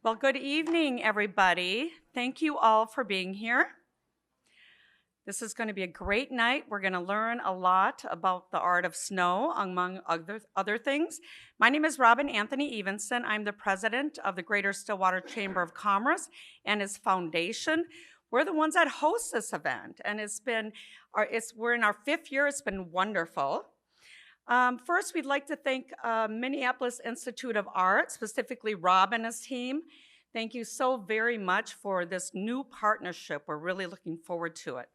Well, good evening, everybody. Thank you all for being here. This is going to be a great night. We're going to learn a lot about the art of snow, among other things. My name is Robin Anthony Evenson. I'm the president of the Greater Stillwater Chamber of Commerce and its foundation. We're the ones that host this event, and we're in our 5th year. It's been wonderful. First, we'd like to thank Minneapolis Institute of Art, specifically Rob and his team. Thank you so very much for this new partnership. We're really looking forward to it.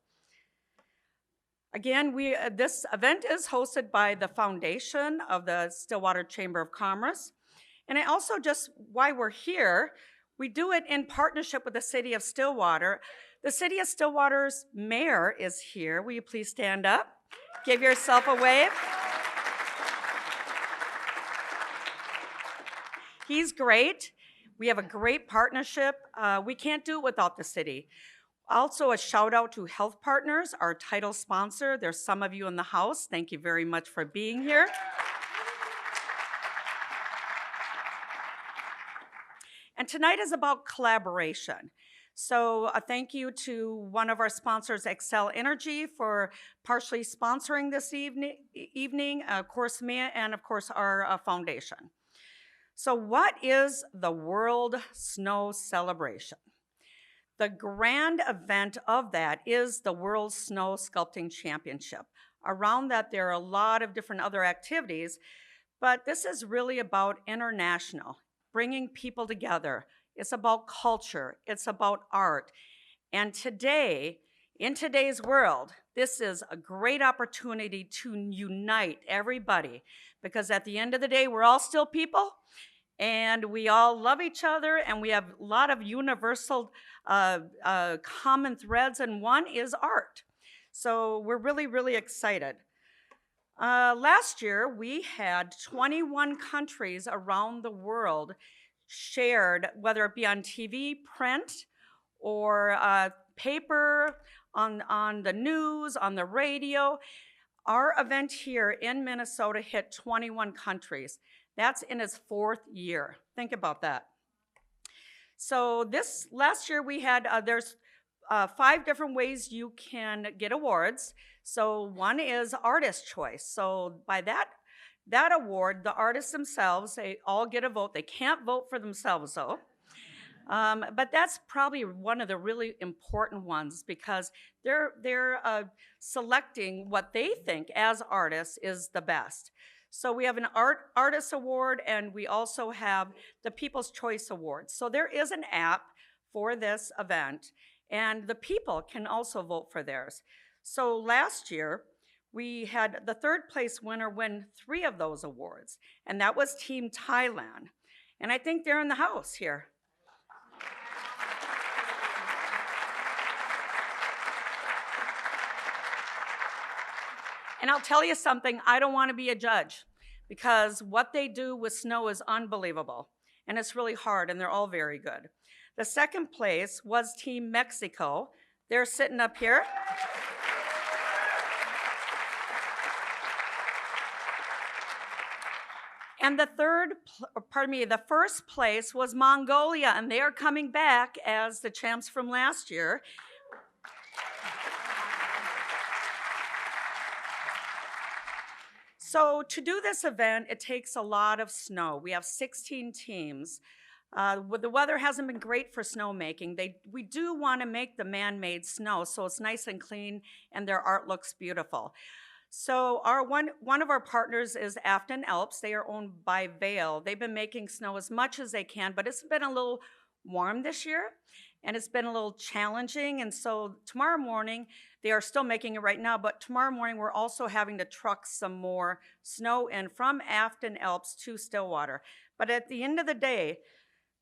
Again, this event is hosted by the foundation of the Stillwater Chamber of Commerce. And I also why we're here, we do it in partnership with the City of Stillwater. The City of Stillwater's mayor is here. Will you please stand up? Give yourself a wave. He's great. We have a great partnership. We can't do it without the city. Also, a shout out to Health Partners, our title sponsor. There's some of you in the house. Thank you very much for being here. And tonight is about collaboration. So a thank you to one of our sponsors, Excel Energy, for partially sponsoring this evening, of course, Mia, and of course, our foundation. So what is the World Snow Celebration? The grand event of that is the World Snow Sculpting Championship. Around that, there are a lot of different other activities, but this is really about international, bringing people together. It's about culture, it's about art. And today, in today's world, this is a great opportunity to unite everybody, because at the end of the day, we're all still people, and we all love each other, and we have a lot of universal common threads, and one is art. So we're really, really excited. Last year, we had 21 countries around the world shared, whether it be on TV, print, or paper, on the news, on the radio. Our event here in Minnesota hit 21 countries. That's in its 4th year. Think about that. So this last year we had, there's 5 different ways you can get awards. So one is Artist Choice. So by that award, the artists themselves, they all get a vote. They can't vote for themselves though. But that's probably one of the really important ones, because they're selecting what they think as artists is the best. So we have an Artist Award, and we also have the People's Choice Award. So there is an app for this event, and the people can also vote for theirs. So last year, we had the 3rd place winner win 3 of those awards, and that was Team Thailand. And I think they're in the house here. And I'll tell you something, I don't want to be a judge, because what they do with snow is unbelievable, and it's really hard, and they're all very good. The 2nd place was Team Mexico. They're sitting up here. And the 1st place was Mongolia, and they are coming back as the champs from last year. So to do this event, it takes a lot of snow. We have 16 teams. The weather hasn't been great for snowmaking. We do want to make the man-made snow so it's nice and clean and their art looks beautiful. So one of our partners is Afton Alps. They are owned by Vail. They've been making snow as much as they can, but it's been a little warm this year, and it's been a little challenging. And so tomorrow morning, they are still making it right now, but tomorrow morning we're also having to truck some more snow in from Afton Alps to Stillwater. But at the end of the day,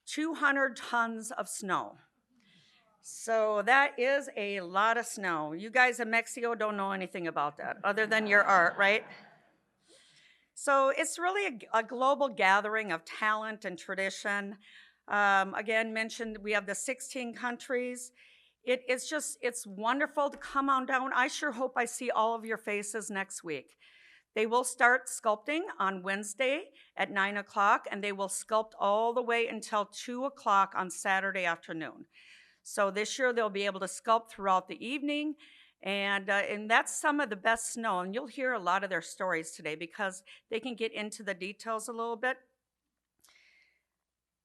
200 tons of snow. So that is a lot of snow. You guys in Mexico don't know anything about that other than your art, right? So it's really a global gathering of talent and tradition. Again, mentioned we have the 16 countries. It's wonderful to come on down. I sure hope I see all of your faces next week. They will start sculpting on Wednesday at 9 o'clock, and they will sculpt all the way until 2 o'clock on Saturday afternoon. So this year they'll be able to sculpt throughout the evening, and that's some of the best snow. And you'll hear a lot of their stories today because they can get into the details a little bit.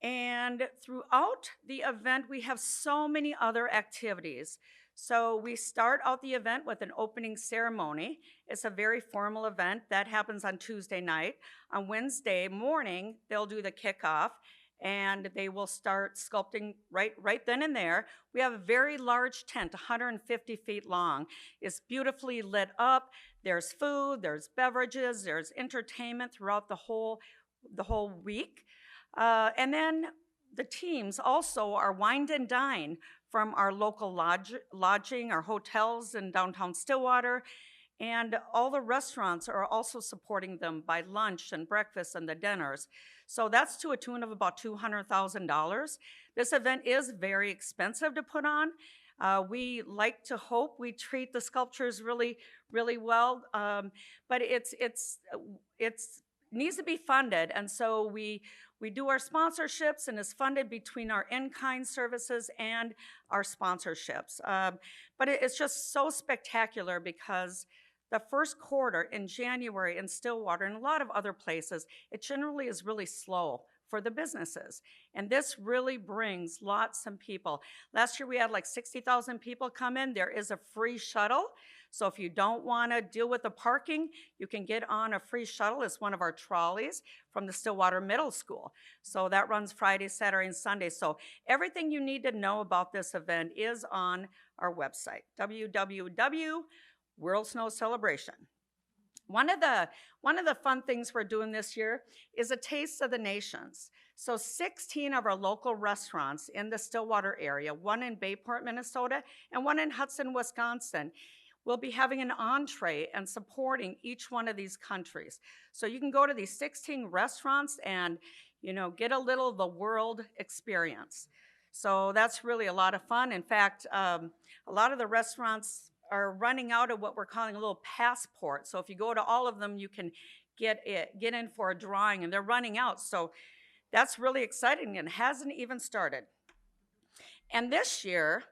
And throughout the event, we have so many other activities. So we start out the event with an opening ceremony. It's a very formal event that happens on Tuesday night. On Wednesday morning, they'll do the kickoff, and they will start sculpting right then and there. We have a very large tent, 150 feet long. It's beautifully lit up. There's food, there's beverages, there's entertainment throughout the whole week. And then the teams also are wined and dine from our local lodging, our hotels in downtown Stillwater, and all the restaurants are also supporting them by lunch and breakfast and the dinners. So that's to a tune of about $200,000. This event is very expensive to put on. We like to hope we treat the sculptures really, really well, but it needs to be funded, and so we do our sponsorships, and it's funded between our in-kind services and our sponsorships. But it's just so spectacular because the first quarter in January in Stillwater and a lot of other places, it generally is really slow for the businesses. And this really brings lots of people. Last year we had like 60,000 people come in. There is a free shuttle. So if you don't want to deal with the parking, you can get on a free shuttle. It's one of our trolleys from the Stillwater Middle School. So that runs Friday, Saturday, and Sunday. So everything you need to know about this event is on our website, www.World Snow Celebration. One of the fun things we're doing this year is a Taste of the Nations. So 16 of our local restaurants in the Stillwater area, one in Bayport, Minnesota, and one in Hudson, Wisconsin, will be having an entree and supporting each one of these countries. So you can go to these 16 restaurants and, get a little of the world experience. So that's really a lot of fun. In fact, a lot of the restaurants are running out of what we're calling a little passport. So if you go to all of them, you can get in for a drawing, and they're running out. So that's really exciting and hasn't even started. And this year,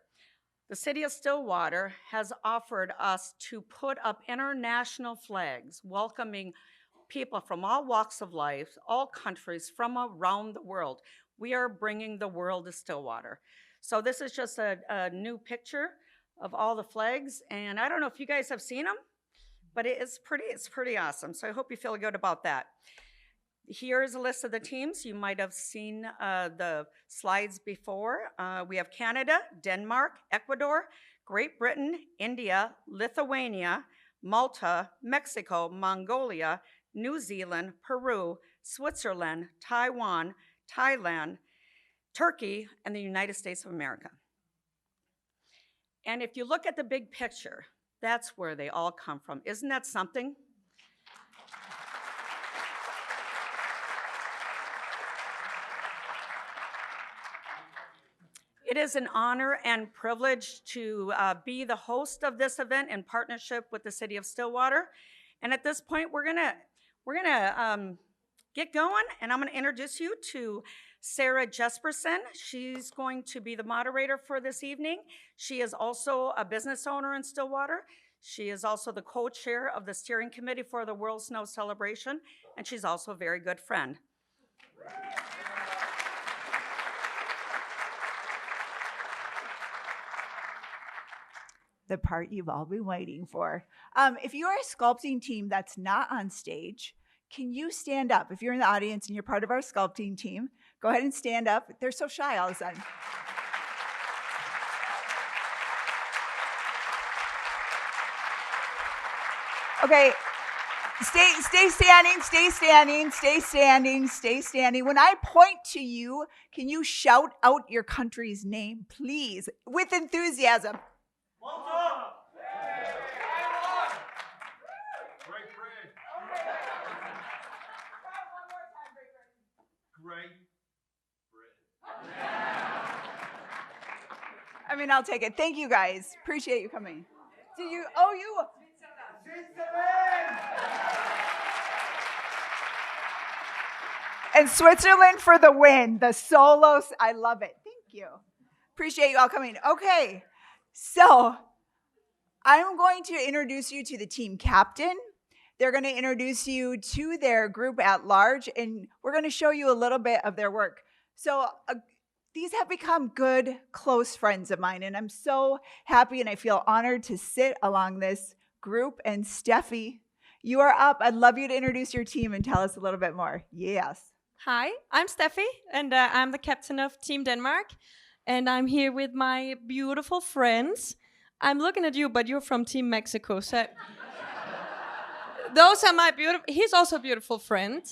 the city of Stillwater has offered us to put up international flags welcoming people from all walks of life, all countries from around the world. We are bringing the world to Stillwater. So this is just a new picture of all the flags, and I don't know if you guys have seen them, but it's pretty awesome. So I hope you feel good about that. Here is a list of the teams. You might have seen the slides before. We have Canada, Denmark, Ecuador, Great Britain, India, Lithuania, Malta, Mexico, Mongolia, New Zealand, Peru, Switzerland, Taiwan, Thailand, Turkey, and the United States of America. And if you look at the big picture, that's where they all come from. Isn't that something? It is an honor and privilege to be the host of this event in partnership with the City of Stillwater. And at this point, we're gonna get going, and I'm gonna introduce you to Sarah Jesperson. She's going to be the moderator for this evening. She is also a business owner in Stillwater. She is also the co-chair of the steering committee for the World Snow Celebration, and she's also a very good friend. The part you've all been waiting for. If you are a sculpting team that's not on stage, can you stand up? If you're in the audience and you're part of our sculpting team, go ahead and stand up. They're so shy all of a sudden. Okay, stay standing, stay standing, stay standing, stay standing. When I point to you, can you shout out your country's name, please, with enthusiasm? Malta! Great Britain. I mean, I'll take it. Thank you guys. Appreciate you coming. Do you? And Switzerland for the win. The solos. I love it. Thank you. Appreciate you all coming. Okay. So I'm going to introduce you to the team captain. They're going to introduce you to their group at large, and we're going to show you a little bit of their work. So these have become good, close friends of mine, and I'm so happy and I feel honored to sit along this group. And Steffi, you are up. I'd love you to introduce your team and tell us a little bit more. Yes. Hi, I'm Steffi, and I'm the captain of Team Denmark, and I'm here with my beautiful friends. I'm looking at you, but you're from Team Mexico, so those are my beautiful. He's also a beautiful friend.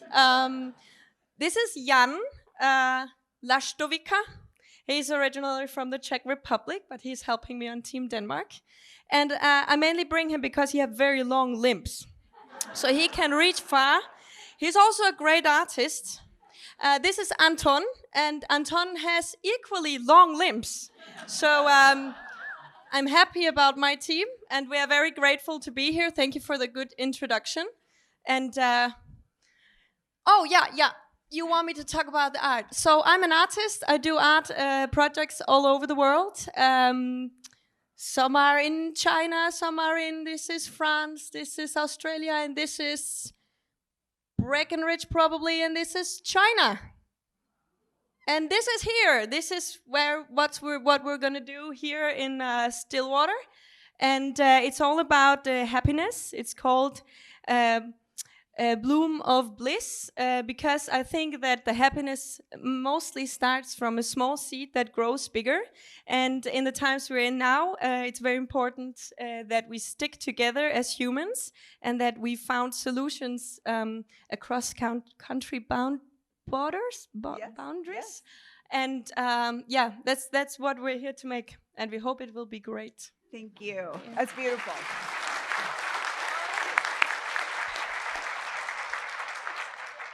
This is Jan Lastovica. He's originally from the Czech Republic, but he's helping me on Team Denmark, and I mainly bring him because he has very long limbs, so he can reach far. He's also a great artist. This is Anton, and Anton has equally long limbs. So I'm happy about my team, and we are very grateful to be here. Thank you for the good introduction. And oh, yeah, you want me to talk about the art. So I'm an artist. I do art projects all over the world. Some are in China, some are in, this is France, this is Australia, and this is Breckenridge probably, and this is China. And this is here. This is what we're gonna do here in Stillwater, and it's all about happiness. It's called Bloom of Bliss because I think that the happiness mostly starts from a small seed that grows bigger. And in the times we're in now, it's very important that we stick together as humans and that we found solutions across country boundaries. Yes. And yeah, that's what we're here to make, and we hope it will be great. Thank you. That's beautiful.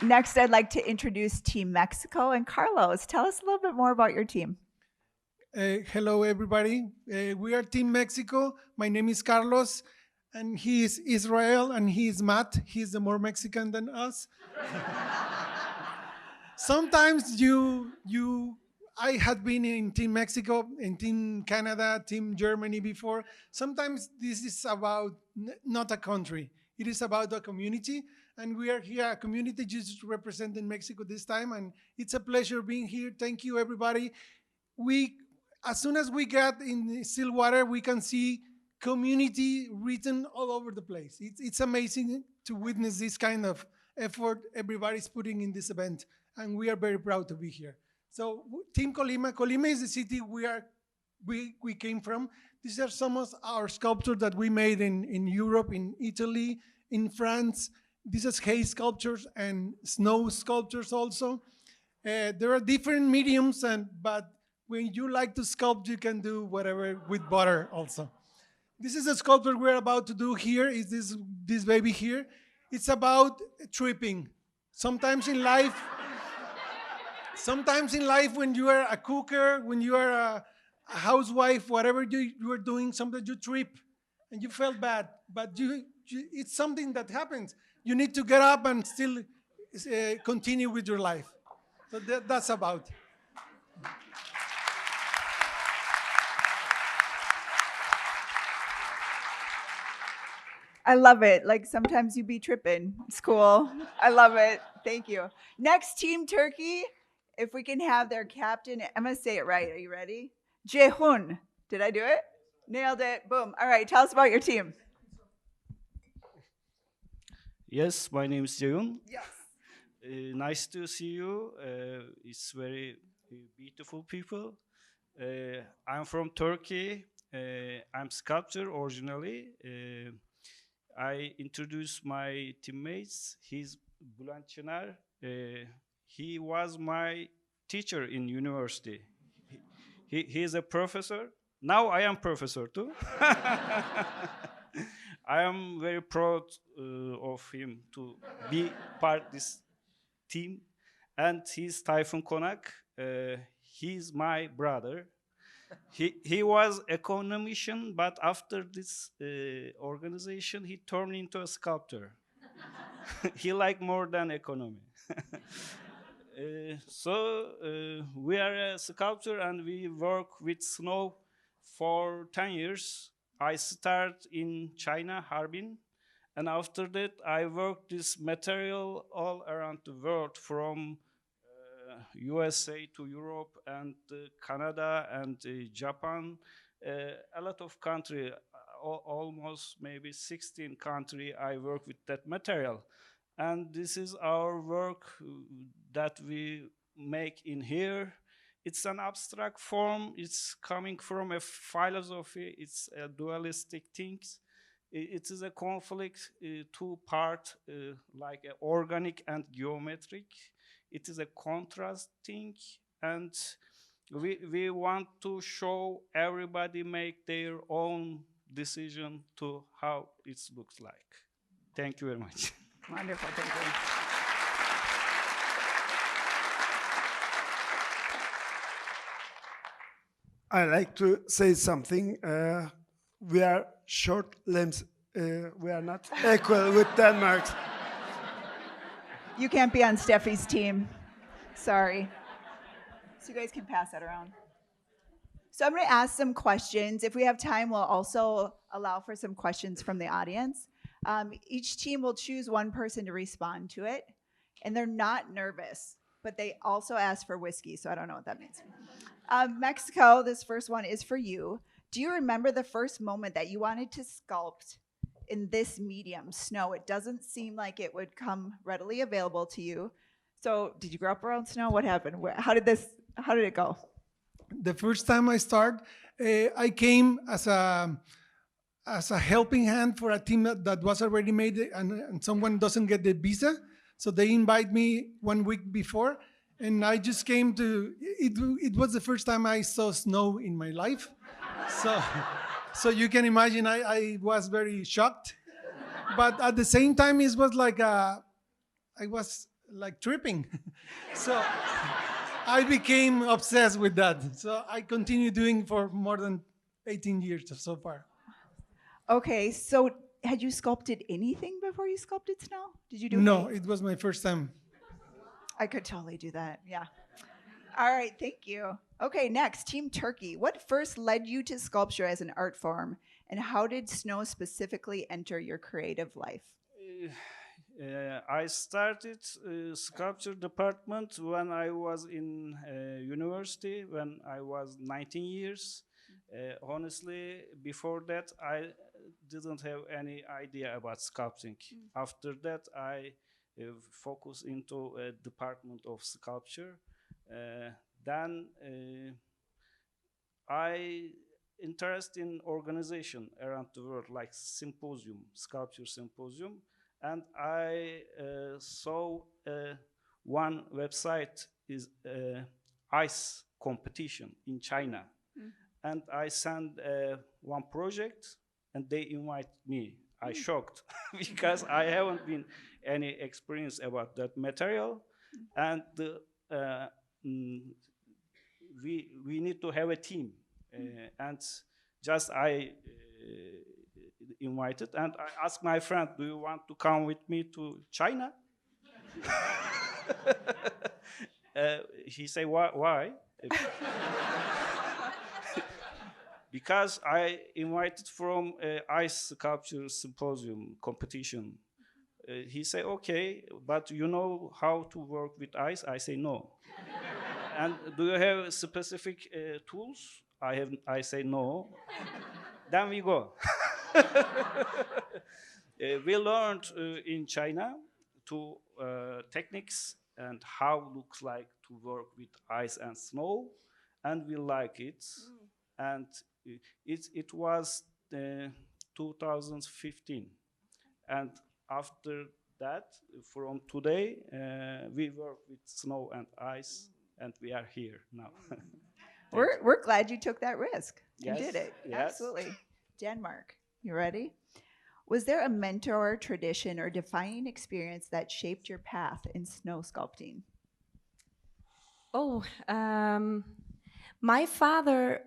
Next, I'd like to introduce Team Mexico, and Carlos, tell us a little bit more about your team. Hello, everybody. We are Team Mexico. My name is Carlos, and he is Israel, and he is Matt. He's more Mexican than us. Sometimes I had been in Team Mexico, in Team Canada, Team Germany before. Sometimes this is about not a country. It is about a community. And we are here, a community just representing Mexico this time. And it's a pleasure being here. Thank you, everybody. As soon as we get in Stillwater, we can see community written all over the place. It's amazing to witness this kind of effort everybody's putting in this event. And we are very proud to be here. So Team Colima. Colima is the city we came from. These are some of our sculptures that we made in Europe, in Italy, in France. These are hay sculptures and snow sculptures also. There are different mediums, but when you like to sculpt, you can do whatever with butter also. This is a sculpture we're about to do here, is this baby here. It's about tripping. Sometimes in life, when you are a cooker, when you are a housewife, whatever you are doing, sometimes you trip and you feel bad, but it's something that happens. You need to get up and still continue with your life. So that's about. I love it. Like sometimes you be tripping. It's cool. I love it. Thank you. Next, Team Turkey. If we can have their captain, I'm going to say it right. Are you ready? Ceyhun. Did I do it? Nailed it. Boom. All right. Tell us about your team. Yes, my name is Ceyhun. Yes. Nice to see you. It's very beautiful people. I'm from Turkey. I'm sculptor originally. I introduce my teammates. He's Bülent Çınar. He was my teacher in university. He is a professor. Now I am professor too. I am very proud of him to be part of this team. And he's Tayfun Konak. He's my brother. He was economician, but after this organization, he turned into a sculptor. He liked more than economy. We are a sculptor and we work with snow for 10 years. I start in China, Harbin, and after that I worked this material all around the world from USA to Europe and Canada and Japan, a lot of country, almost maybe 16 country I work with that material. And this is our work that we make in here. It's an abstract form. It's coming from a philosophy. It's a dualistic things. It is a conflict, two part, like organic and geometric. It is a contrast thing, and we want to show everybody make their own decision to how it looks like. Thank you very much. Wonderful, thank you. I like to say something. We are short limbs. We are not equal with Denmark. You can't be on Steffi's team. Sorry. So you guys can pass that around. So I'm going to ask some questions. If we have time, we'll also allow for some questions from the audience. Each team will choose one person to respond to it. And they're not nervous, but they also ask for whiskey, so I don't know what that means. Mexico, this first one is for you. Do you remember the first moment that you wanted to sculpt in this medium, snow? It doesn't seem like it would come readily available to you. So did you grow up around snow? What happened? How did it go? The first time I started, I came as a helping hand for a team that was already made, and someone doesn't get the visa. So they invite me 1 week before, and I just came to, it was the first time I saw snow in my life. So you can imagine I was very shocked. But at the same time, it was like I was like tripping. So I became obsessed with that. So I continue doing for more than 18 years so far. Okay, so had you sculpted anything before you sculpted snow? Did you do No, any? it was my first time. I could totally do that, yeah. All right, thank you. Okay, next, Team Turkey. What first led you to sculpture as an art form, and how did snow specifically enter your creative life? I started sculpture department when I was in university, when I was 19 years. Honestly, before that, I didn't have any idea about sculpting. After that, I focused into a department of sculpture. Then I interest in organization around the world, like symposium, sculpture symposium. And I saw one website is ice competition in China. And I sent one project, and they invite me. I shocked because I haven't been any experience about that material, and we need to have a team, and just I invited, and I asked my friend, "Do you want to come with me to China?" He said, "Why?" Because I invited from ice sculpture symposium competition. He said, "Okay, but you know how to work with ice?" I say, "No." "And do you have specific tools?" I say, "No." Then we go. We learned in China techniques and how looks like to work with ice and snow, and we like it. And it was 2015, and after that, from today, we work with snow and ice, and we are here now. We're glad you took that risk and Yes, did it. yes. Absolutely. Denmark, you ready? Was there a mentor, tradition, or defining experience that shaped your path in snow sculpting? Oh, my father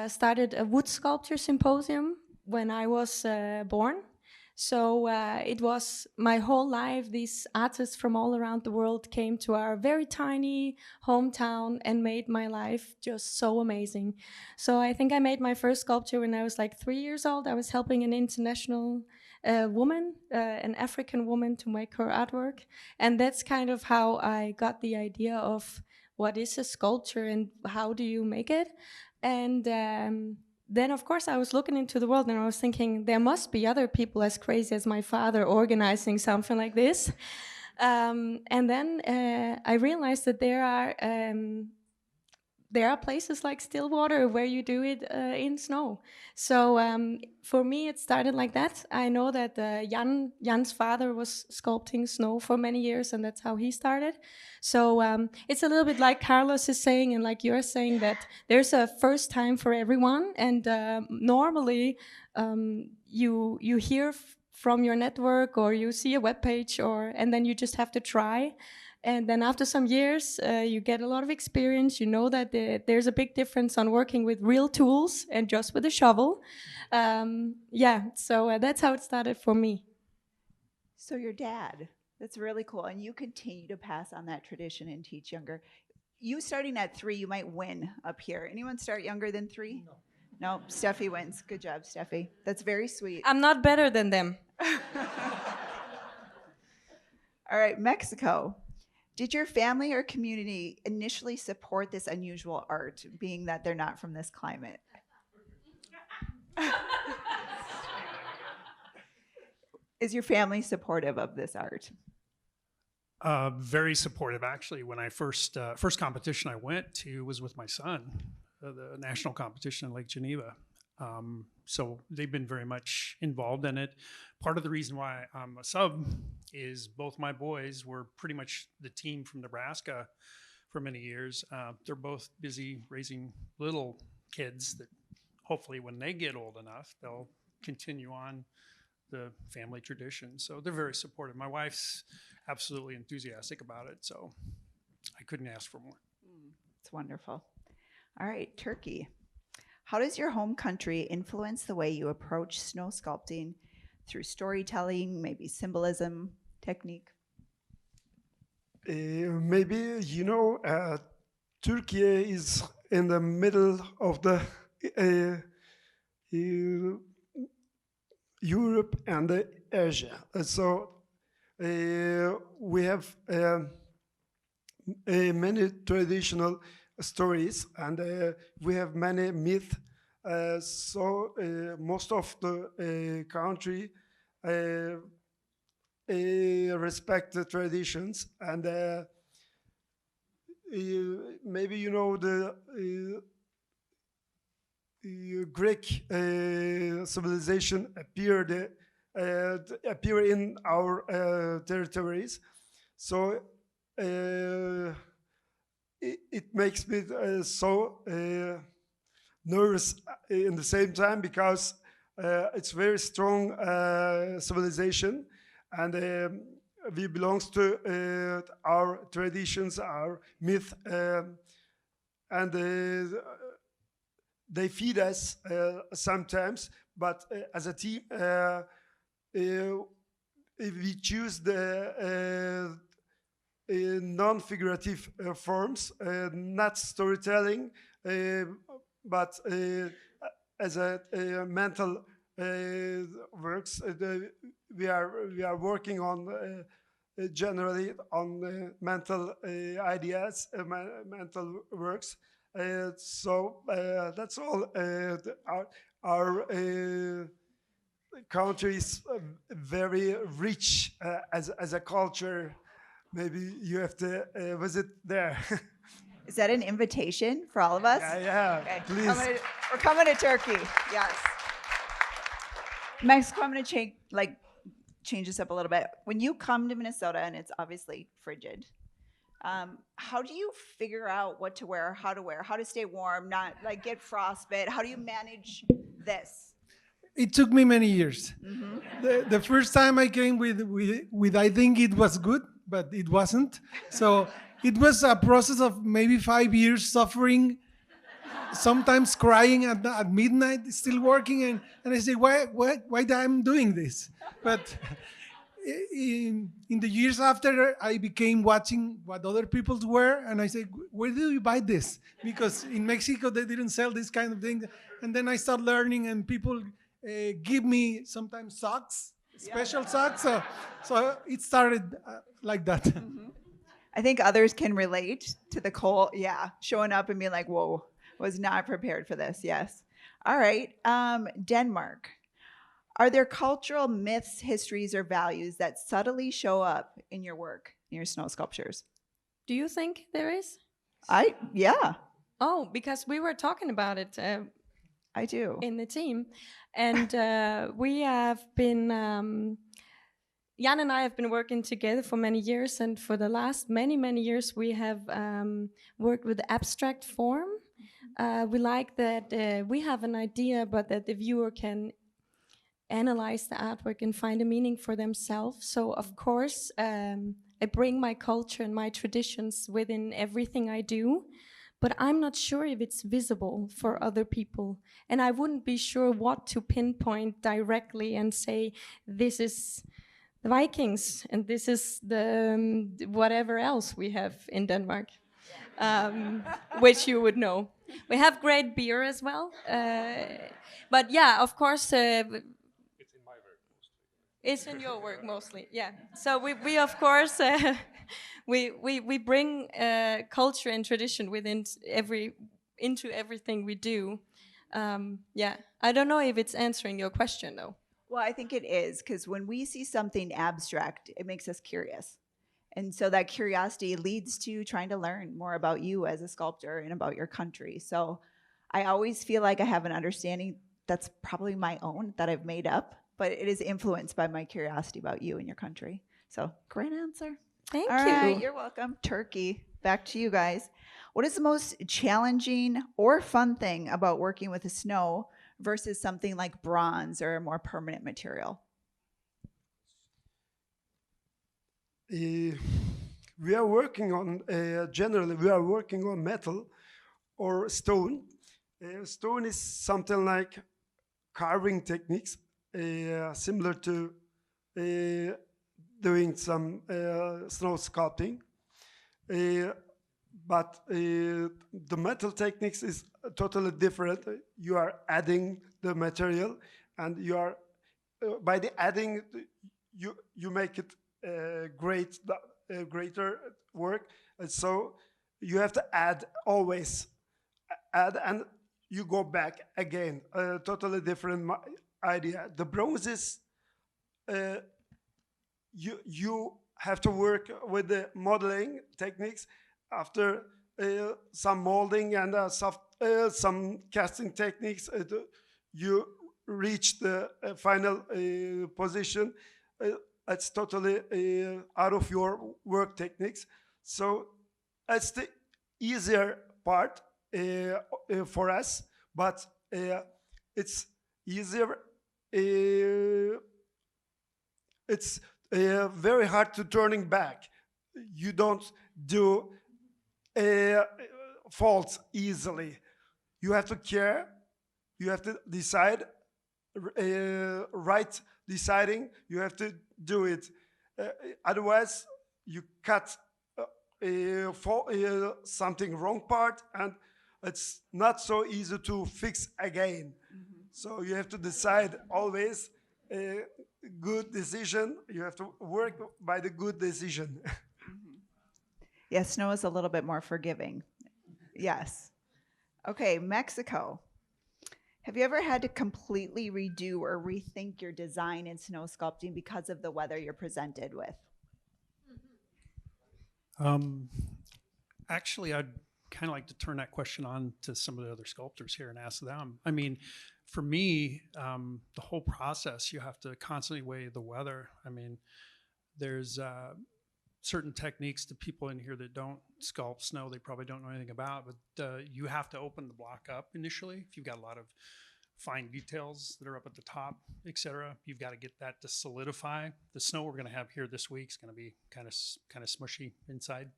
started a wood sculpture symposium when I was born. So it was my whole life. These artists from all around the world came to our very tiny hometown and made my life just so amazing. So I think I made my first sculpture when I was like 3 years old. I was helping an international woman, an African woman, to make her artwork. And that's kind of how I got the idea of what is a sculpture and how do you make it. And then, of course, I was looking into the world and I was thinking there must be other people as crazy as my father organizing something like this. And then I realized that there are places like Stillwater where you do it in snow. So for me, it started like that. I know that Jan's father was sculpting snow for many years, and that's how he started. So it's a little bit like Carlos is saying, and like you're saying, that there's a first time for everyone. And normally you hear from your network or you see a webpage, and then you just have to try. And then after some years, you get a lot of experience. You know that there's a big difference on working with real tools and just with a shovel. So that's how it started for me. So your dad, that's really cool. And you continue to pass on that tradition and teach younger. You starting at 3, you might win up here. Anyone start younger than 3? No, Steffi wins. Good job, Steffi. That's very sweet. I'm not better than them. All right, Mexico. Did your family or community initially support this unusual art, being that they're not from this climate? Is your family supportive of this art? Very supportive, actually. When I first competition I went to was with my son, the national competition in Lake Geneva. So they've been very much involved in it. Part of the reason why I'm a sub is both my boys were pretty much the team from Nebraska for many years. They're both busy raising little kids that hopefully when they get old enough, they'll continue on the family tradition. So they're very supportive. My wife's absolutely enthusiastic about it, so I couldn't ask for more. It's wonderful. All right, Turkey. How does your home country influence the way you approach snow sculpting through storytelling, maybe symbolism, technique? Maybe, Turkey is in the middle of the Europe and Asia. So we have many traditional stories, and we have many myths. So most of the country respect the traditions, and maybe the Greek civilization appear in our territories. So it makes me so nervous in the same time, because it's very strong civilization, and we belongs to our traditions, our myth, and they feed us sometimes. But as a team, if we choose the non-figurative forms, not storytelling, but as a mental works. We are working on generally on mental ideas, mental works. So that's all. Our country is very rich as a culture. Maybe you have to visit there. Is that an invitation for all of us? Yeah, Okay. please. We're coming to Turkey. Yes. Mexico, I'm going to change this up a little bit. When you come to Minnesota, and it's obviously frigid, how do you figure out what to wear, how to stay warm, not get frostbite? How do you manage this? It took me many years. Mm-hmm. The first time I came with I think it was good, but it wasn't. So it was a process of maybe 5 years suffering sometimes crying at midnight, still working, and I say, why I'm doing this? But in the years after, I became watching what other people wear, and I said, where do you buy this? Because in Mexico they didn't sell this kind of thing. And then I started learning, and people give me sometimes socks, special socks. So it started like that. I think others can relate to the cold. Yeah, showing up and being like, "Whoa, was not prepared for this." Yes. All right. Denmark. Are there cultural myths, histories, or values that subtly show up in your work, in your snow sculptures? Do you think there is? Yeah, Oh, because we were talking about it I do. in the team, and we have been. Jan and I have been working together for many years, and for the last many years, we have worked with abstract form. We like that we have an idea, but that the viewer can analyze the artwork and find a meaning for themselves. So, of course, I bring my culture and my traditions within everything I do, but I'm not sure if it's visible for other people. And I wouldn't be sure what to pinpoint directly and say, this is the Vikings, and this is the whatever else we have in Denmark, which you would know. We have great beer as well, but yeah, of course, it's in your work mostly. Yeah. So we of course we bring culture and tradition into everything we do. Yeah. I don't know if it's answering your question though. Well, I think it is, because when we see something abstract, it makes us curious. And so that curiosity leads to trying to learn more about you as a sculptor and about your country. So I always feel like I have an understanding that's probably my own, that I've made up, but it is influenced by my curiosity about you and your country. So great answer. Thank All you. right, you're welcome. Turkey, back to you guys. What is the most challenging or fun thing about working with the snow versus something like bronze or a more permanent material? We are working on, generally, we are working on metal or stone. Stone is something like carving techniques, similar to doing some snow sculpting. But the metal techniques is totally different. You are adding the material, and you are by the adding, you make it greater work. And so you have to always add, and you go back again. A totally different idea. The bronzes, you have to work with the modeling techniques. After some molding and some casting techniques, you reach the final position. It's totally out of your work techniques. So it's the easier part for us, but it's easier. It's very hard to turning back. You don't do faults easily. You have to care. You have to decide. Right deciding. You have to do it. Otherwise, you cut something wrong part, and it's not so easy to fix again. Mm-hmm. So you have to decide always a good decision. You have to work by the good decision. Yeah, snow is a little bit more forgiving. Yes. Okay, Mexico. Have you ever had to completely redo or rethink your design in snow sculpting because of the weather you're presented with? Actually, I'd kind of like to turn that question on to some of the other sculptors here and ask them. I mean, for me, the whole process, you have to constantly weigh the weather. I mean, there's certain techniques to people in here that don't sculpt snow, they probably don't know anything about, but you have to open the block up initially. If you've got a lot of fine details that are up at the top, etc., you've got to get that to solidify. The snow we're going to have here this week is going to be kind of smushy inside.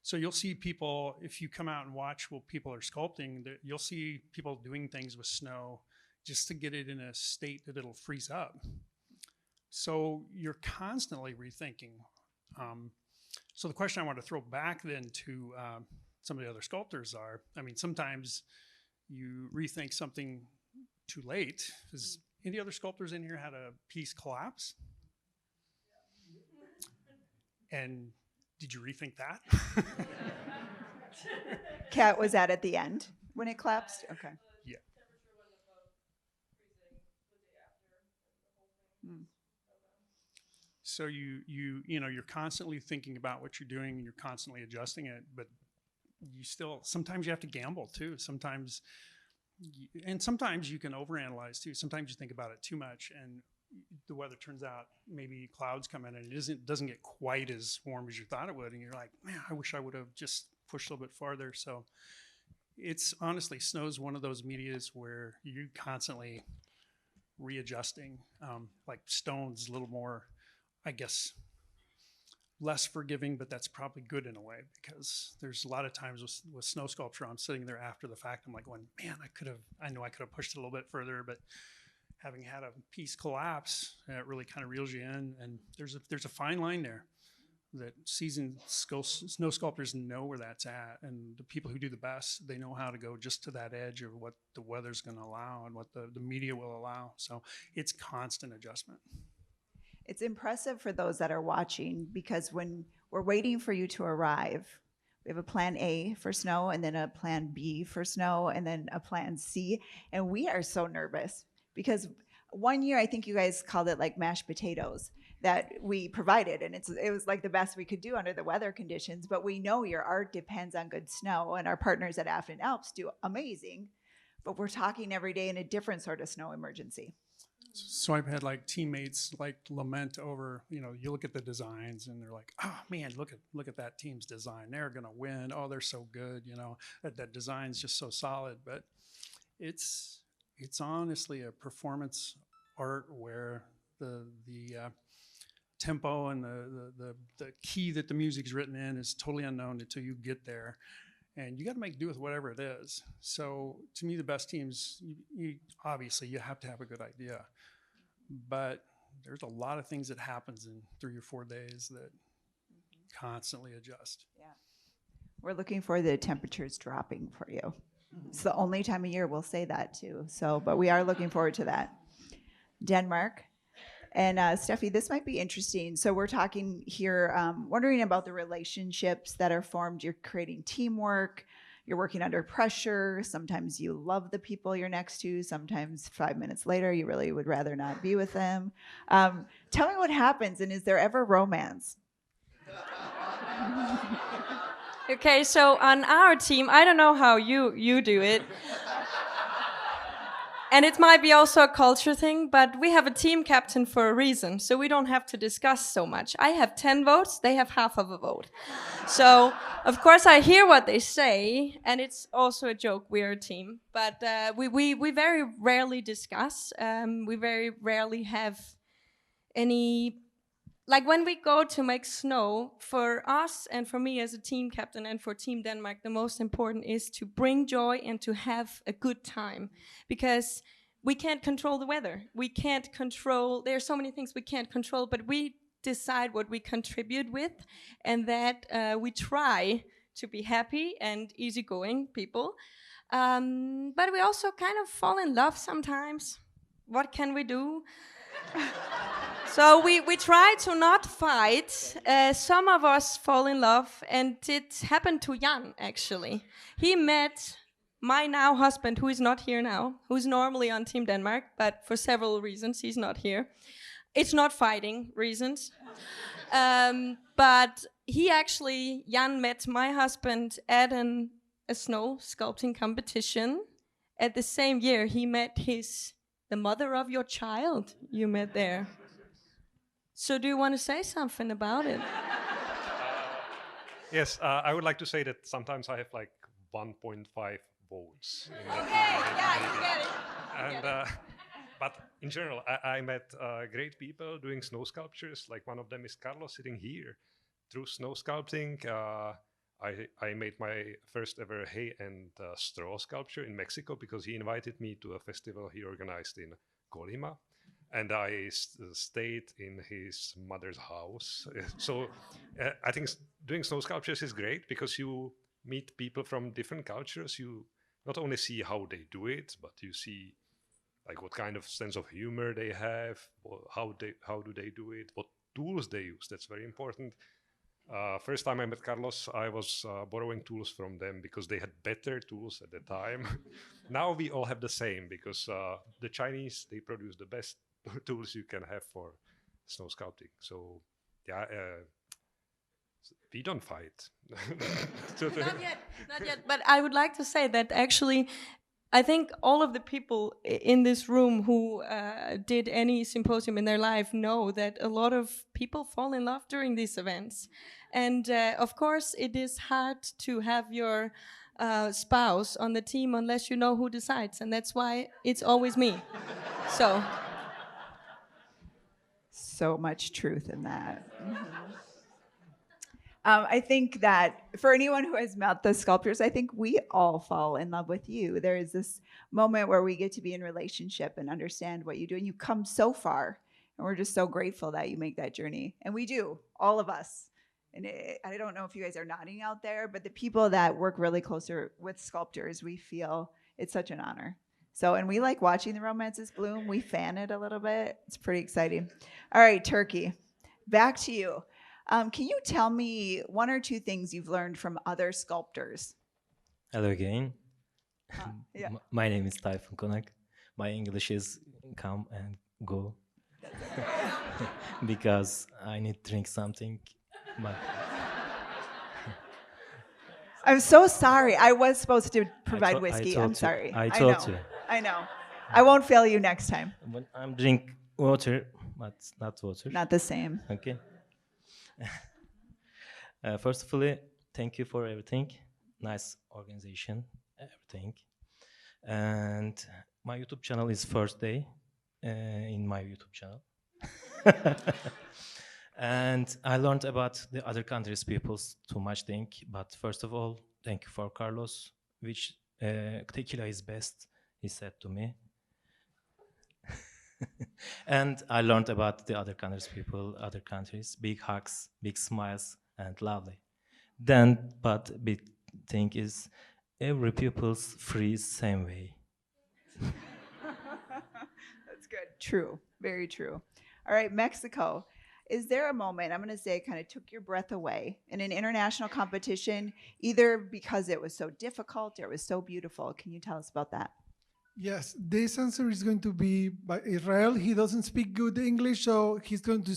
So you'll see people, if you come out and watch what people are sculpting, you'll see people doing things with snow just to get it in a state that it'll freeze up. So you're constantly rethinking. So the question I want to throw back then to some of the other sculptors are, I mean, sometimes you rethink something too late. Has any other sculptors in here had a piece collapse? And did you rethink that? Kat, was that at the end when it collapsed? Okay. Yeah. So you know, you're constantly thinking about what you're doing and you're constantly adjusting it, but you still, sometimes you have to gamble too. Sometimes you can overanalyze too. Sometimes you think about it too much and the weather turns out, maybe clouds come in and it doesn't get quite as warm as you thought it would. And you're like, man, I wish I would have just pushed a little bit farther. So it's honestly, snow's one of those medias where you're constantly readjusting. Like stone's a little more, I guess, less forgiving, but that's probably good in a way because there's a lot of times with snow sculpture, I'm sitting there after the fact, I'm like going, man, I know I could have pushed it a little bit further, but having had a piece collapse, it really kind of reels you in. And there's a fine line there that seasoned snow sculptors know where that's at. And the people who do the best, they know how to go just to that edge of what the weather's going to allow and what the media will allow. So it's constant adjustment. It's impressive for those that are watching because when we're waiting for you to arrive, we have a plan A for snow and then a plan B for snow and then a plan C. And we are so nervous because one year, I think you guys called it like mashed potatoes that we provided. And it was like the best we could do under the weather conditions. But we know your art depends on good snow and our partners at Afton Alps do amazing. But we're talking every day in a different sort of snow emergency. So I've had like teammates like lament over, you know, you look at the designs and they're like, oh man, look at that team's design. They're going to win. Oh, they're so good. You know, that design's just so solid. But it's honestly a performance art where the tempo and the key that the music's written in is totally unknown until you get there. And you got to make do with whatever it is. So to me, the best teams, obviously you have to have a good idea. But there's a lot of things that happens in 3 or 4 days that constantly adjust. Yeah. We're looking for the temperatures dropping for you. It's the only time of year we'll say that too. So, but we are looking forward to that. Denmark. And Steffi, this might be interesting. So we're talking here, wondering about the relationships that are formed. You're creating teamwork. You're working under pressure. Sometimes you love the people you're next to. Sometimes 5 minutes later, you really would rather not be with them. Tell me what happens, and is there ever romance? Okay, so on our team, I don't know how you do it. And it might be also a culture thing, but we have a team captain for a reason, so we don't have to discuss so much. I have 10 votes, they have half of a vote. So, of course, I hear what they say, and it's also a joke, we're a team. But we very rarely discuss. We very rarely have any... Like when we go to make snow, for us and for me as a team captain and for Team Denmark, the most important is to bring joy and to have a good time. Because we can't control the weather. We can't control, there are so many things we can't control, but we decide what we contribute with and that we try to be happy and easygoing people. But we also kind of fall in love sometimes. What can we do? So we try to not fight. Some of us fall in love, and it happened to Jan, actually. He met my now husband, who is not here now, who's normally on Team Denmark, but for several reasons, he's not here. It's not fighting reasons. But Jan met my husband at a snow sculpting competition. At the same year, he met the mother of your child you met there. So do you want to say something about it? Yes, I would like to say that sometimes I have like 1.5 votes. Okay, yeah, you get it. And, but in general, I met great people doing snow sculptures. Like one of them is Carlos sitting here. Through snow sculpting, I made my first ever hay and straw sculpture in Mexico because he invited me to a festival he organized in Colima. And I stayed in his mother's house. So I think doing snow sculptures is great because you meet people from different cultures. You not only see how they do it, but you see like what kind of sense of humor they have, how do they do it, what tools they use. That's very important. First time I met Carlos, I was borrowing tools from them because they had better tools at the time. Now we all have the same because the Chinese, they produce the best tools you can have for snow sculpting. So yeah, we don't fight. Not yet, not yet. But I would like to say that actually, I think all of the people in this room who did any symposium in their life know that a lot of people fall in love during these events. And of course, it is hard to have your spouse on the team unless you know who decides. And that's why it's always me. So. So much truth in that. I think that for anyone who has met the sculptors, I think we all fall in love with you. There is this moment where we get to be in relationship and understand what you do, and you come so far, and we're just so grateful that you make that journey. And we do, all of us. And I don't know if you guys are nodding out there, but the people that work really closer with sculptors, we feel it's such an honor. So, and we like watching the romances bloom. We fan it a little bit. It's pretty exciting. All right, Turkey, back to you. Can you tell me one or two things you've learned from other sculptors? Hello again. Yeah. My name is Tayfun Konak. My English is come and go. Because I need to drink something. But I'm so sorry. I was supposed to provide whiskey. I'm sorry. I told know. you. I know. I won't fail you next time. But I'm drink water, but not water. Not the same. Okay. First of all, thank you for everything. Nice organization, everything. And my YouTube channel is first day in my YouTube channel. And I learned about the other countries' peoples too much thing. But first of all, thank you for Carlos, which tequila is best, he said to me. And I learned about the other countries' people, other countries, big hugs, big smiles, and lovely. Then, but big thing is, every pupil's free same way. That's good. True. Very true. All right, Mexico. Is there a moment, I'm going to say, kind of took your breath away in an international competition, either because it was so difficult or it was so beautiful? Can you tell us about that? Yes, this answer is going to be by Israel. He doesn't speak good English, so he's going to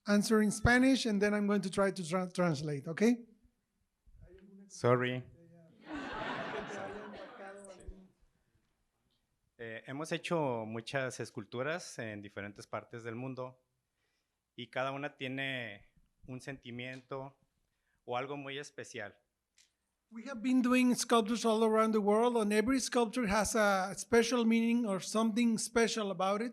answer in Spanish, and then I'm going to try to translate, okay? Sorry. Hemos hecho muchas esculturas en diferentes partes del mundo y cada una tiene un sentimiento o algo muy especial. We have been doing sculptures all around the world, and every sculpture has a special meaning or something special about it.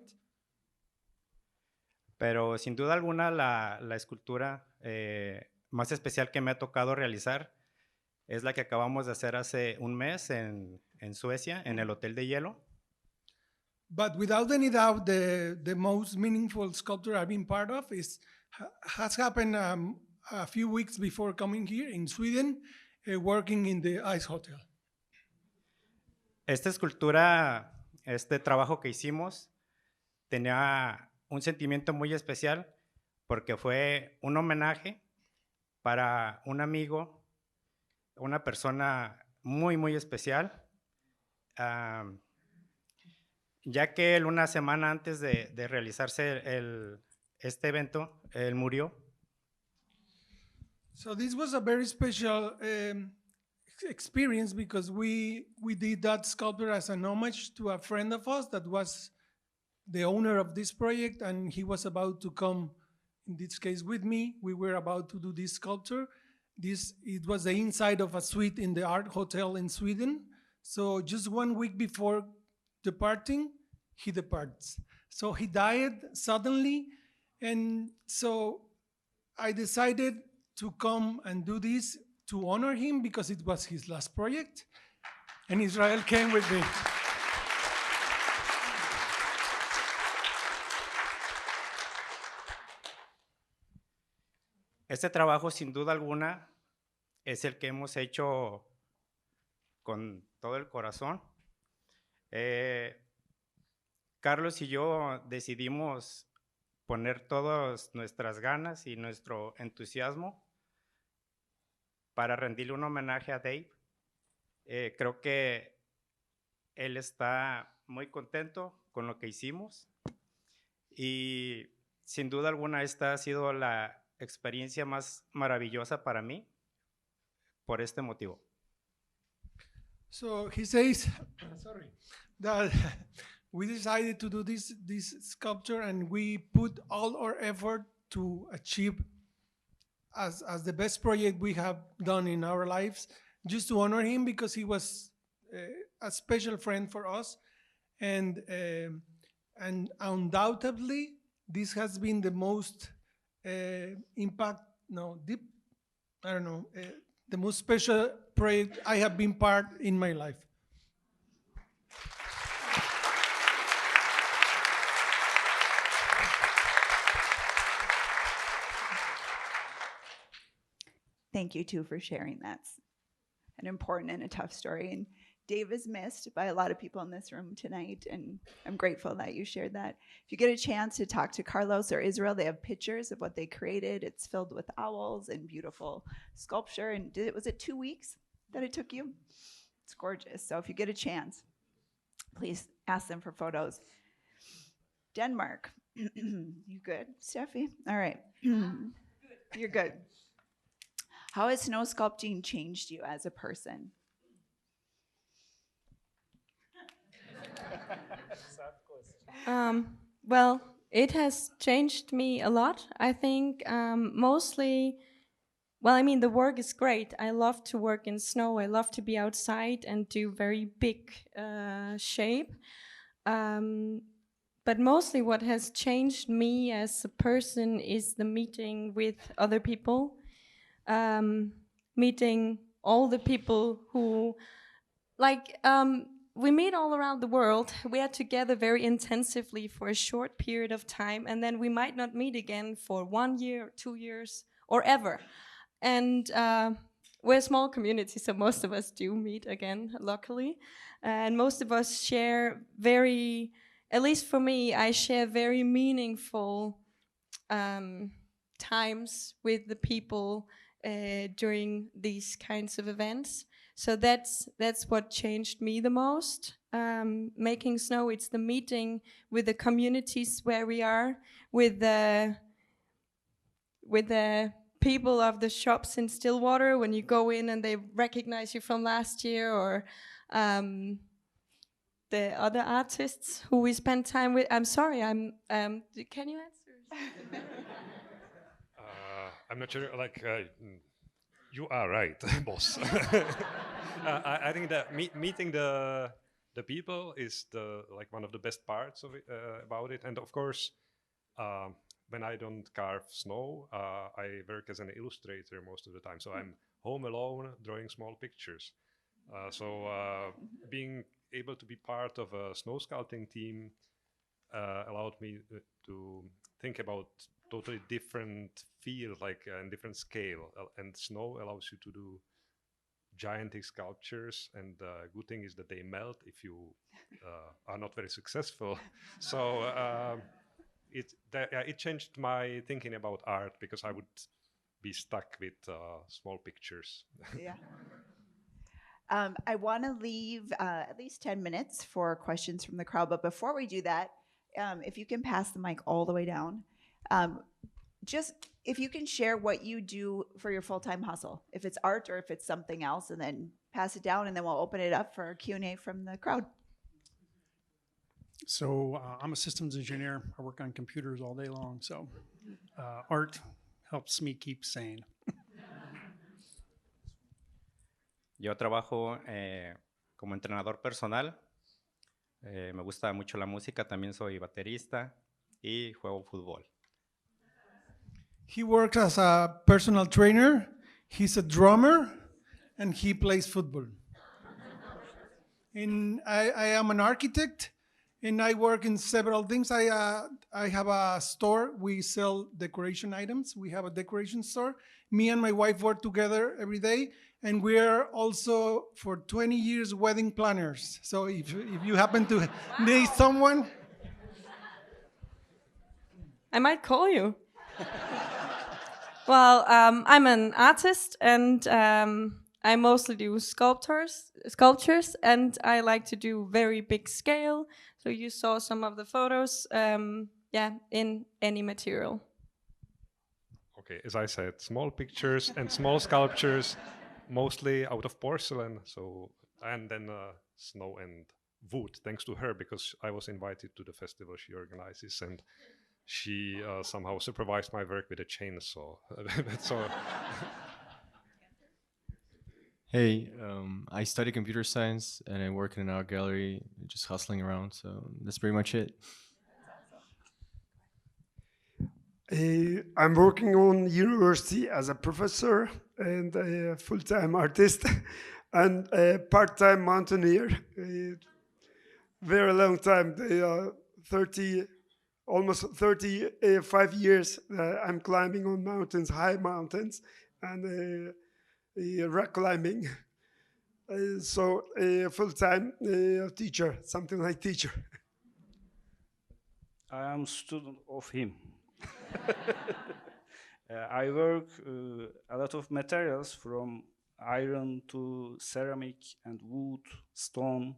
Pero sin duda alguna la escultura más especial que me ha tocado realizar es la que acabamos de hacer hace un mes en Suecia, en el Hotel de Hielo. But without any doubt, the most meaningful sculpture I've been part of has happened a few weeks before coming here in Sweden, working in the Ice Hotel. Esta escultura, este trabajo que hicimos, tenía un sentimiento muy especial porque fue un homenaje para un amigo, una persona muy, muy especial. Ya que él una semana antes de realizarse este evento, él murió. So this was a very special experience because we did that sculpture as an homage to a friend of us that was the owner of this project, and he was about to come, in this case with me. We were about to do this sculpture. It was the inside of a suite in the Art Hotel in Sweden. So just 1 week before departing, he departs. So he died suddenly, and so I decided to come and do this to honor him because it was his last project. And Israel came with me. Este trabajo, sin duda alguna, es el que hemos hecho con todo el corazón. Carlos y yo decidimos poner todas nuestras ganas y nuestro entusiasmo para rendirle un homenaje a Dave. Creo que él está muy contento con lo que hicimos y sin duda alguna esta ha sido la experiencia más maravillosa para mí por este motivo. So he says, sorry, that we decided to do this sculpture and we put all our effort to achieve as the best project we have done in our lives, just to honor him because he was a special friend for us. And undoubtedly, this has been the most the most special project I have been part in my life. Thank you, too, for sharing that. It's an important and a tough story. And Dave is missed by a lot of people in this room tonight, and I'm grateful that you shared that. If you get a chance to talk to Carlos or Israel, they have pictures of what they created. It's filled with owls and beautiful sculpture. And was it 2 weeks that it took you? It's gorgeous. So if you get a chance, please ask them for photos. Denmark. You good, Steffi? All right. You're good. How has snow sculpting changed you as a person? Well, it has changed me a lot. I think mostly, well, I mean, the work is great. I love to work in snow. I love to be outside and do very big shape. But mostly what has changed me as a person is the meeting with other people, meeting all the people who, like, we meet all around the world. We are together very intensively for a short period of time, and then we might not meet again for 1 year, or 2 years, or ever. And we're a small community, so most of us do meet again, luckily. And most of us share very, at least for me, I share very meaningful times with the people during these kinds of events. So that's what changed me the most. Making snow, it's the meeting with the communities where we are, with the people of the shops in Stillwater when you go in and they recognize you from last year, or the other artists who we spend time with. I'm sorry, can you answer? I'm not sure, like, you are right, boss. I think that meeting the people is one of the best parts of it, about it. And of course, when I don't carve snow, I work as an illustrator most of the time. So I'm home alone drawing small pictures. So being able to be part of a snow sculpting team allowed me to think about totally different field, and different scale. And snow allows you to do gigantic sculptures, and good thing is that they melt if you are not very successful. So it changed my thinking about art, because I would be stuck with small pictures. Yeah. I want to leave at least 10 minutes for questions from the crowd. But before we do that, if you can pass the mic all the way down, just if you can share what you do for your full-time hustle, if it's art or if it's something else, and then pass it down, and then we'll open it up for Q&A from the crowd. So I'm a systems engineer. I work on computers all day long. So art helps me keep sane. Yo trabajo como entrenador personal. Me gusta mucho la música. También soy baterista y juego fútbol. He works as a personal trainer. He's a drummer, and he plays football. And I am an architect, and I work in several things. I have a store. We sell decoration items. We have a decoration store. Me and my wife work together every day, and we are also for 20 years wedding planners. So if you happen to need someone, I might call you. Well, I'm an artist, and I mostly do sculptures, and I like to do very big scale. So you saw some of the photos, in any material. Okay, as I said, small pictures and small sculptures, mostly out of porcelain. So, and then snow and wood, thanks to her, because I was invited to the festival she organizes, and she somehow supervised my work with a chainsaw. That's all. Hey, I study computer science and I work in an art gallery, just hustling around. So that's pretty much it. I'm working on university as a professor and a full-time artist and a part-time mountaineer. Very long time, almost 35 years. I'm climbing on mountains, high mountains, and rock climbing. So full-time teacher, something like teacher. I am student of him. I work a lot of materials from iron to ceramic and wood, stone,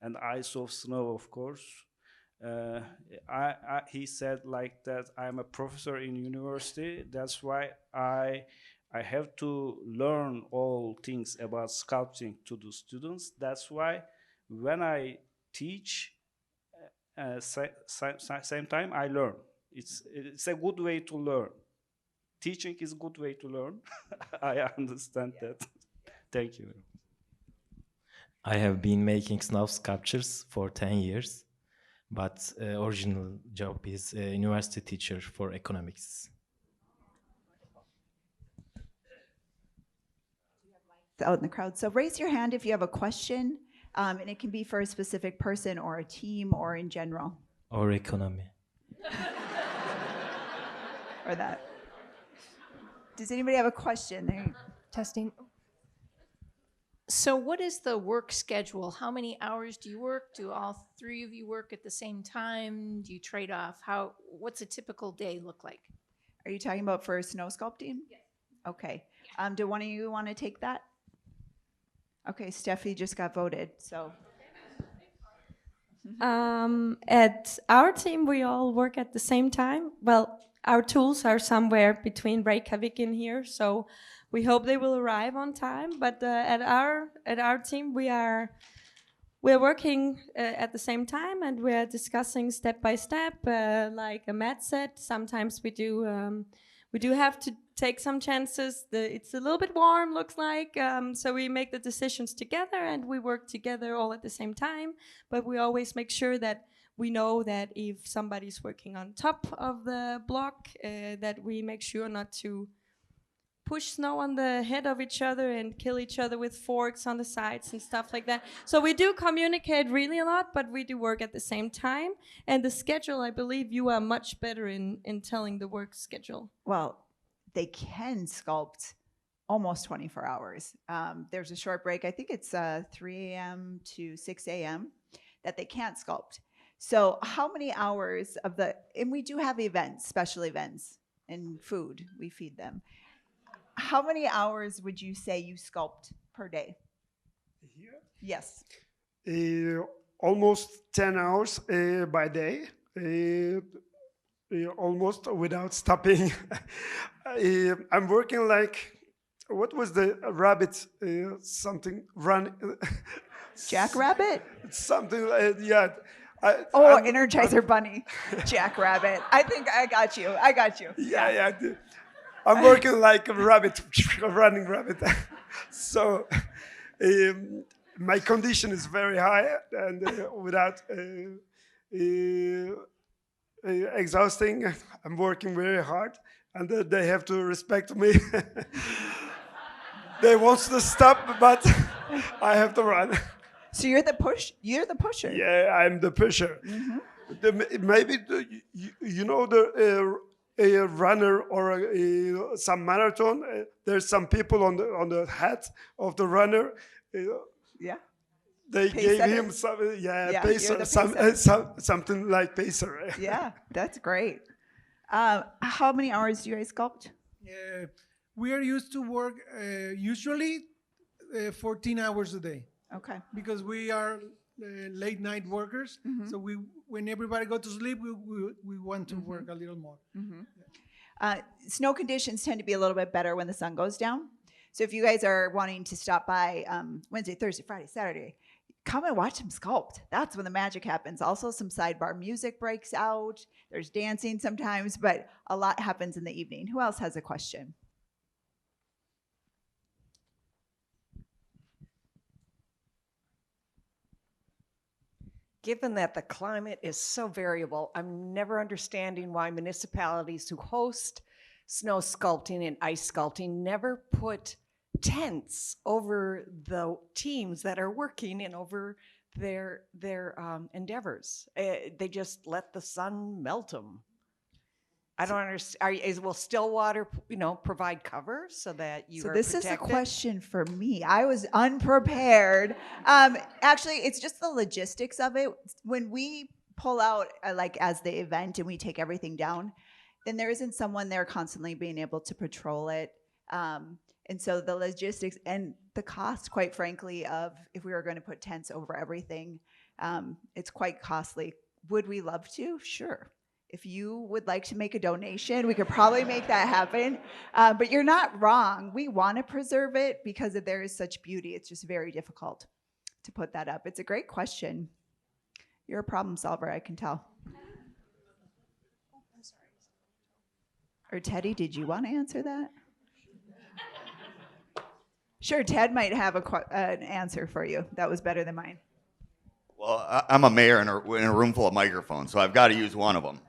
and ice of snow, of course. He said like that I'm a professor in university. That's why I have to learn all things about sculpting to the students. That's why when I teach, same time I learn. It's a good way to learn. Teaching is a good way to learn. I understand that. Thank you. I have been making snow sculptures for 10 years, but original job is a university teacher for economics. Out in the crowd. So raise your hand if you have a question, and it can be for a specific person or a team or in general. Or economy. Or that. Does anybody have a question? There. Testing. So what is the work schedule? How many hours do you work? Do all three of you work at the same time? Do you trade off? What's a typical day look like? Are you talking about for snow sculpting? Yes. Okay. Do one of you want to take that? Okay, Steffi just got voted, so. At our team, we all work at the same time. Well, our tools are somewhere between Reykjavik and here, so we hope they will arrive on time. But at our team, we're working at the same time, and we're discussing step by step, like Matt said. Sometimes we do have to take some chances. It's a little bit warm, looks like, so we make the decisions together, and we work together all at the same time. But we always make sure that we know that if somebody's working on top of the block, that we make sure not to push snow on the head of each other and kill each other with forks on the sides and stuff like that. So we do communicate really a lot, but we do work at the same time. And the schedule, I believe you are much better in telling the work schedule. Well, they can sculpt almost 24 hours. There's a short break. I think it's 3 a.m. to 6 a.m. that they can't sculpt. So how many hours of and we do have events, special events, and food, we feed them. How many hours would you say you sculpt per day? Here? Yes. Almost 10 hours by day, almost without stopping. I'm working like, what was the rabbit, something run? Jackrabbit? Something like, yeah. Energizer Bunny, Jackrabbit. I think I got you. Yeah. I'm working like a rabbit, a running rabbit. So my condition is very high, and without exhausting, I'm working very hard, and they have to respect me. They want to stop, but I have to run. So you're the pusher. Yeah, I'm the pusher. Maybe you know a runner or some marathon. There's some people on the hat of the runner. Yeah. They Pace gave setter? him some Yeah, pacer, you're the pace something like pacer. Yeah, that's great. How many hours do you guys sculpt? We are used to work usually 14 hours a day Okay. because we are late night workers. So when everybody go to sleep, we want to work a little more. Snow conditions tend to be a little bit better when the sun goes down. So if you guys are wanting to stop by Wednesday, Thursday, Friday, Saturday, come and watch them sculpt. That's when the magic happens. Also, some sidebar music breaks out. There's dancing sometimes, but a lot happens in the evening. Who else has a question? Given that the climate is so variable, I'm never understanding why municipalities who host snow sculpting and ice sculpting never put tents over the teams that are working and over their endeavors. They just let the sun melt them. I don't understand. Will Stillwater, provide cover so that you So are this protected? is a question for me. I was unprepared. Actually, it's just the logistics of it. When we pull out, as the event and we take everything down, then there isn't someone there constantly being able to patrol it. And so the logistics and the cost, quite frankly, of if we were going to put tents over everything, it's quite costly. Would we love to? Sure. If you would like to make a donation, we could probably make that happen. But you're not wrong. We want to preserve it because there is such beauty. It's just very difficult to put that up. It's a great question. You're a problem solver, I can tell. Or Teddy, did you want to answer that? Sure, Ted might have an answer for you. That was better than mine. Well, I'm a mayor in a room full of microphones, so I've got to use one of them.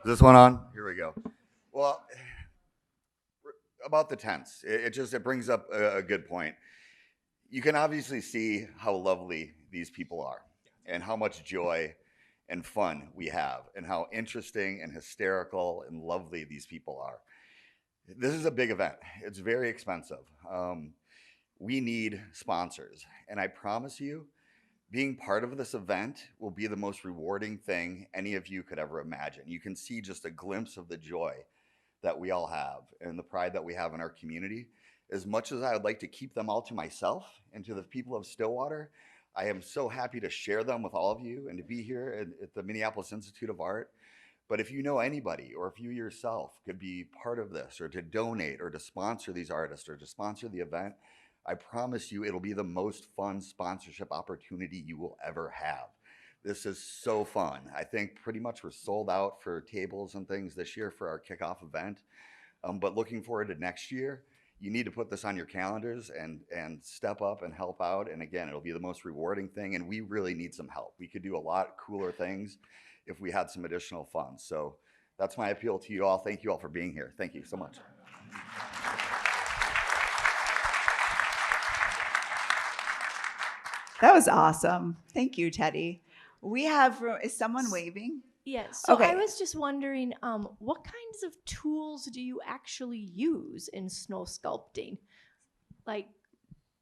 Is this one on? Here we go. Well, about the tents, it brings up a good point. You can obviously see how lovely these people are and how much joy and fun we have and how interesting and hysterical and lovely these people are. This is a big event. It's very expensive. We need sponsors. And I promise you, being part of this event will be the most rewarding thing any of you could ever imagine. You can see just a glimpse of the joy that we all have and the pride that we have in our community. As much as I would like to keep them all to myself and to the people of Stillwater, I am so happy to share them with all of you and to be here at the Minneapolis Institute of Art. But if you know anybody, or if you yourself could be part of this, or to donate, or to sponsor these artists, or to sponsor the event, I promise you it'll be the most fun sponsorship opportunity you will ever have. This is so fun. I think pretty much we're sold out for tables and things this year for our kickoff event. But looking forward to next year, you need to put this on your calendars and step up and help out. And again, it'll be the most rewarding thing, and we really need some help. We could do a lot cooler things if we had some additional funds. So that's my appeal to you all. Thank you all for being here. Thank you so much. That was awesome. Thank you, Teddy. We have, is someone waving? Yes. So Okay. I was just wondering, what kinds of tools do you actually use in snow sculpting? Like,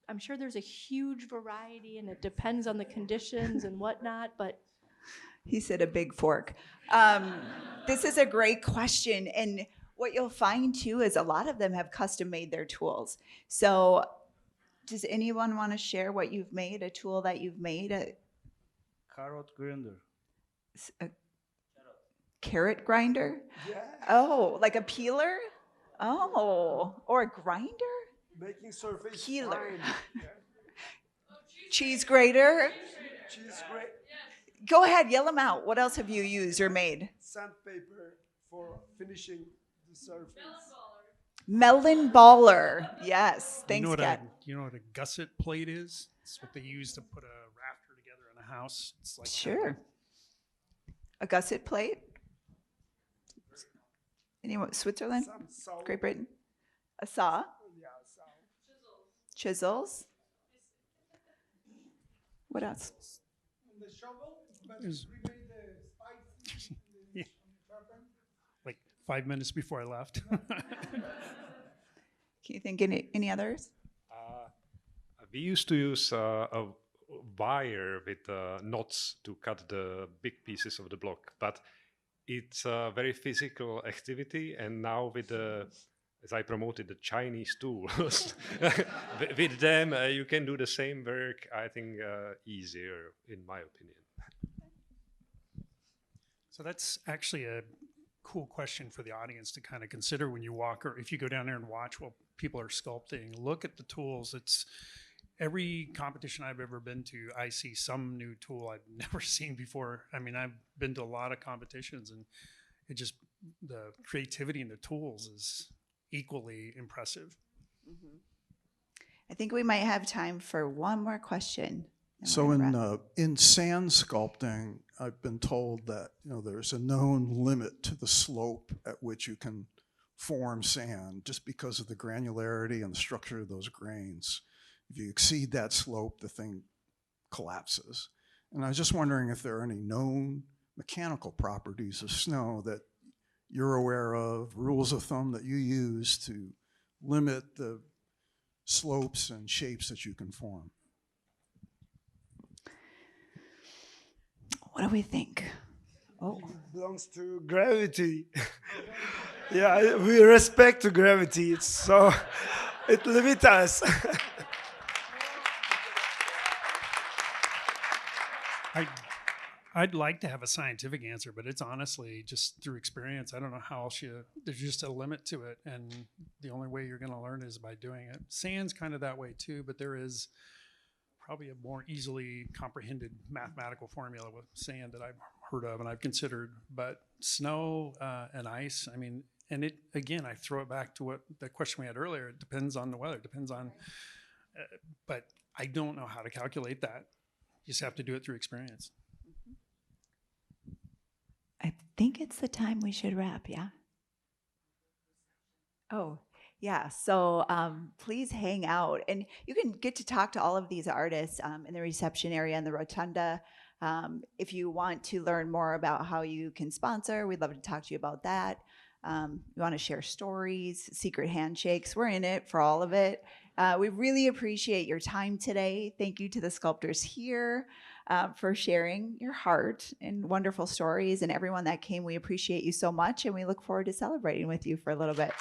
I'm sure there's a huge variety and it depends on the conditions and whatnot, but He said a big fork. This is a great question. And what you'll find too is a lot of them have custom made their tools. So does anyone want to share what you've made, a tool that you've made? Carrot grinder. A carrot grinder? Yeah. Oh, like a peeler? Oh, or a grinder? Making surface Peeler. fine. Cheese grater? Cheese grate. Go ahead, yell them out. What else have you used or made? Sandpaper for finishing the surface. Melon baller. Yes. Thanks, you know Kat. you know what a gusset plate is? It's what they use to put a rafter together in a house. It's like Sure. A gusset plate? Anyone? Switzerland? Some saw. Great Britain? A saw? Yeah, saw. Chisels? What else? The shovel, but Is- we made the spicy. Yeah. Like 5 minutes before I left. Can you think any others? We used to use a wire with knots to cut the big pieces of the block, but it's a very physical activity. And now with as I promoted the Chinese tools, with them you can do the same work, I think, easier, in my opinion. So that's actually a cool question for the audience to kind of consider when you walk, or if you go down there and watch while people are sculpting. Look at the tools. It's every competition I've ever been to, I see some new tool I've never seen before. I mean, I've been to a lot of competitions, and it just, the creativity in the tools is equally impressive. I think we might have time for one more question. and So we're gonna wrap. in sand sculpting, I've been told that there's a known limit to the slope at which you can form sand, just because of the granularity and the structure of those grains. If you exceed that slope, the thing collapses. And I was just wondering if there are any known mechanical properties of snow that you're aware of, rules of thumb that you use to limit the slopes and shapes that you can form. What do we think? Oh, Belongs to gravity. Yeah, we respect to gravity. So it limits us. I'd like to have a scientific answer, but it's honestly just through experience. I don't know how else there's just a limit to it. And the only way you're going to learn is by doing it. Sand's kind of that way too, but there is probably a more easily comprehended mathematical formula with sand that I've heard of and I've considered. But snow and ice, I mean, and it, again, I throw it back to what the question we had earlier. It depends on the weather, it depends on, but I don't know how to calculate that. You just have to do it through experience. I think it's the time we should wrap, yeah? Oh, yeah. So please hang out. And you can get to talk to all of these artists in the reception area in the rotunda. If you want to learn more about how you can sponsor, we'd love to talk to you about that. You want to share stories, secret handshakes, we're in it for all of it. We really appreciate your time today. Thank you to the sculptors here for sharing your heart and wonderful stories, and everyone that came. We appreciate you so much, and we look forward to celebrating with you for a little bit.